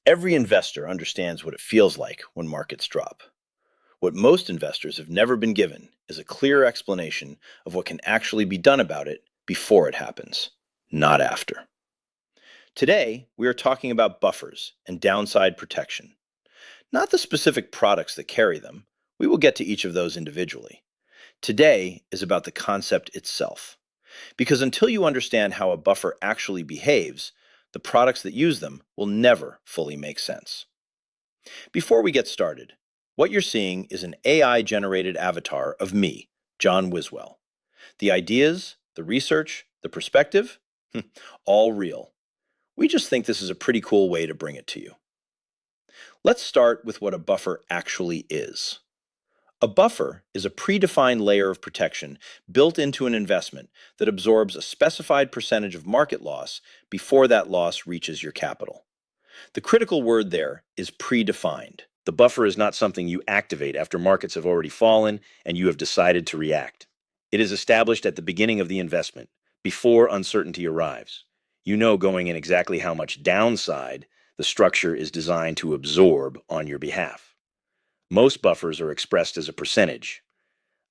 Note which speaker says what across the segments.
Speaker 1: Every investor understands what it feels like when markets drop. What most investors have never been given is a clear explanation of what can actually be done about it before it happens, not after. Today, we are talking about buffers and downside protection, not the specific products that carry them. We will get to each of those individually. Today is about the concept itself. Because until you understand how a buffer actually behaves, the products that use them will never fully make sense. Before we get started, what you're seeing is an AI-generated avatar of me, John Wiswell. The ideas, the research, the perspective, all real. We just think this is a pretty cool way to bring it to you. Let's start with what a buffer actually is. A buffer is a predefined layer of protection built into an investment that absorbs a specified percentage of market loss before that loss reaches your capital. The critical word there is predefined. The buffer is not something you activate after markets have already fallen and you have decided to react. It is established at the beginning of the investment, before uncertainty arrives. You know going in exactly how much downside the structure is designed to absorb on your behalf. Most buffers are expressed as a percentage.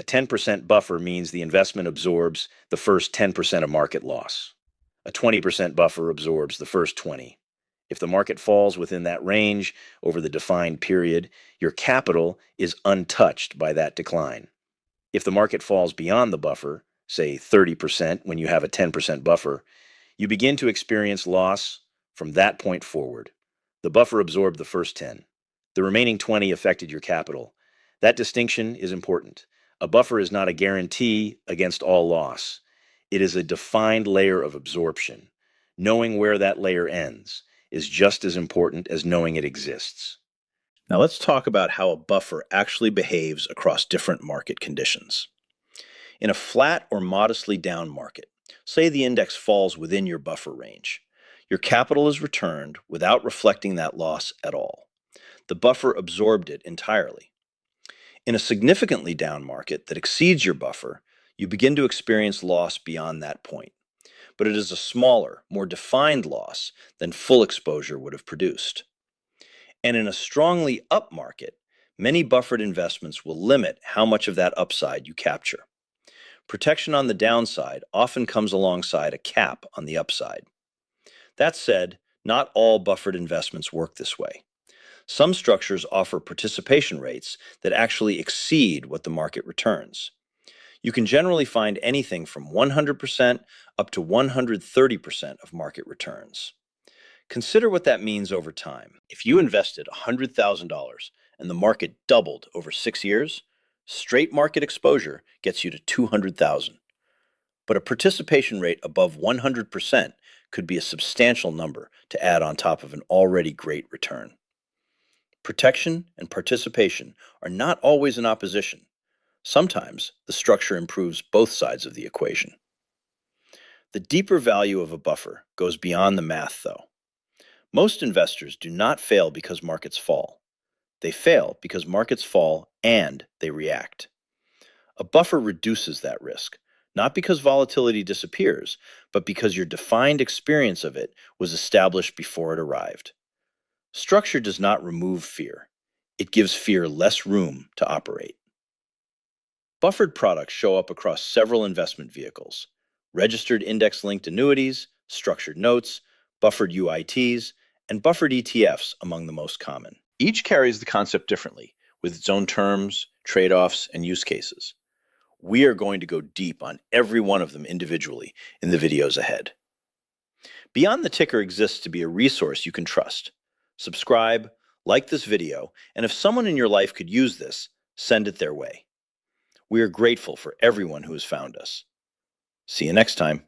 Speaker 1: A 10% buffer means the investment absorbs the first 10% of market loss. A 20% buffer absorbs the first 20. If the market falls within that range over the defined period, your capital is untouched by that decline. If the market falls beyond the buffer, say 30% when you have a 10% buffer, you begin to experience loss from that point forward. The buffer absorbed the first 10. The remaining 20 affected your capital. That distinction is important. A buffer is not a guarantee against all loss. It is a defined layer of absorption. Knowing where that layer ends is just as important as knowing it exists. Now let's talk about how a buffer actually behaves across different market conditions. In a flat or modestly down market, say the index falls within your buffer range, your capital is returned without reflecting that loss at all. The buffer absorbed it entirely. In a significantly down market that exceeds your buffer, you begin to experience loss beyond that point. But it is a smaller, more defined loss than full exposure would have produced. And in a strongly up market, many buffered investments will limit how much of that upside you capture. Protection on the downside often comes alongside a cap on the upside. That said, not all buffered investments work this way. Some structures offer participation rates that actually exceed what the market returns. You can generally find anything from 100% up to 130% of market returns. Consider what that means over time. If you invested $100,000 and the market doubled over 6 years, straight market exposure gets you to $200,000. But a participation rate above 100% could be a substantial number to add on top of an already great return. Protection and participation are not always in opposition. Sometimes the structure improves both sides of the equation. The deeper value of a buffer goes beyond the math, though. Most investors do not fail because markets fall. They fail because markets fall and they react. A buffer reduces that risk, not because volatility disappears, but because your defined experience of it was established before it arrived. Structure does not remove fear. It gives fear less room to operate. Buffered products show up across several investment vehicles: registered index-linked annuities, structured notes, buffered UITs, and buffered ETFs among the most common. Each carries the concept differently, with its own terms, trade-offs, and use cases. We are going to go deep on every one of them individually in the videos ahead. Beyond the Ticker exists to be a resource you can trust. Subscribe, like this video, and if someone in your life could use this, send it their way. We are grateful for everyone who has found us. See you next time.